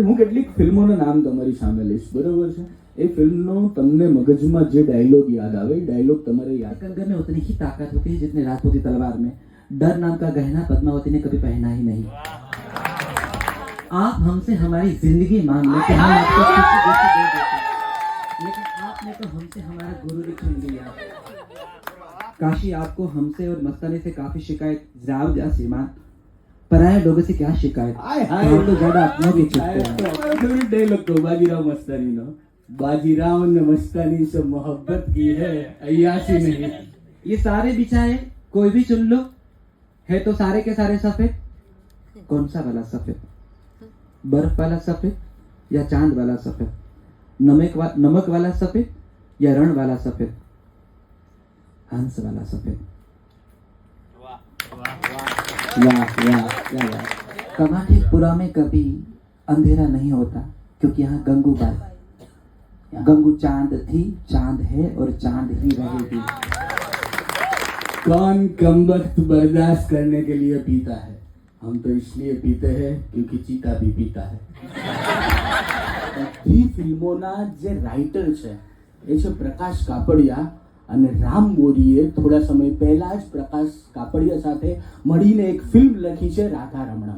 હું કેટલીક ફિલ્મોના નામ તમારી સામે લઈશ, બરોબર છે? એ ફિલ્મનો તમને મગજમાં જે ડાયલોગ યાદ આવે એ ડાયલોગ તમારે યાદ कंगन में उतनी ही ताकत होती है जितनी रात होती तलवार में। डर नाम का गहना पद्मावती ने कभी पहना ही नहीं। आप हमसे हमारी जिंदगी मांग ले कि हम आपको खुशी जैसी दे देते, लेकिन आपने तो हमसे हमारा गुरु भी छीन लिया। काशी आपको हमसे और मस्तानी से काफी शिकायत जाओ जा श्रीमान, पराये लोगों से क्या शिकायत, हाय हाय। हम तो ज्यादा अपनों की छुपते हैं। फेवरेट डायलॉग तो बाजीराव मस्तानी नो, बाजीराव ने मस्तानी से मोहब्बत की है, अय्याशी नहीं। ये सारे बिछाए कोई भी चुन लो, है तो सारे के सारे सफेद। कौन सा वाला सफेद? बर्फ वाला सफेद या चांद वाला सफेद? नमक वाला सफेद या रण वाला सफेद? हंस वाला सफेद। वाह वाह क्या वाह। कमाठीपुरा में कभी अंधेरा नहीं होता क्योंकि यहाँ गंगू चांद थी, चांद है और चांद ही रहेगी। कौन कमबख्त बर्दाश्त करने के लिए पीता है? हम तो इसलिए पीते हैं क्योंकि चीता भी पीता है। બધી ફિલ્મોના જે રાઇટર છે એ છે પ્રકાશ કાપડિયા, અને રામ મોરીએ થોડા સમય પહેલા જ પ્રકાશ કાપડિયા સાથે મળીને એક ફિલ્મ લખી છે રાધા રમણા।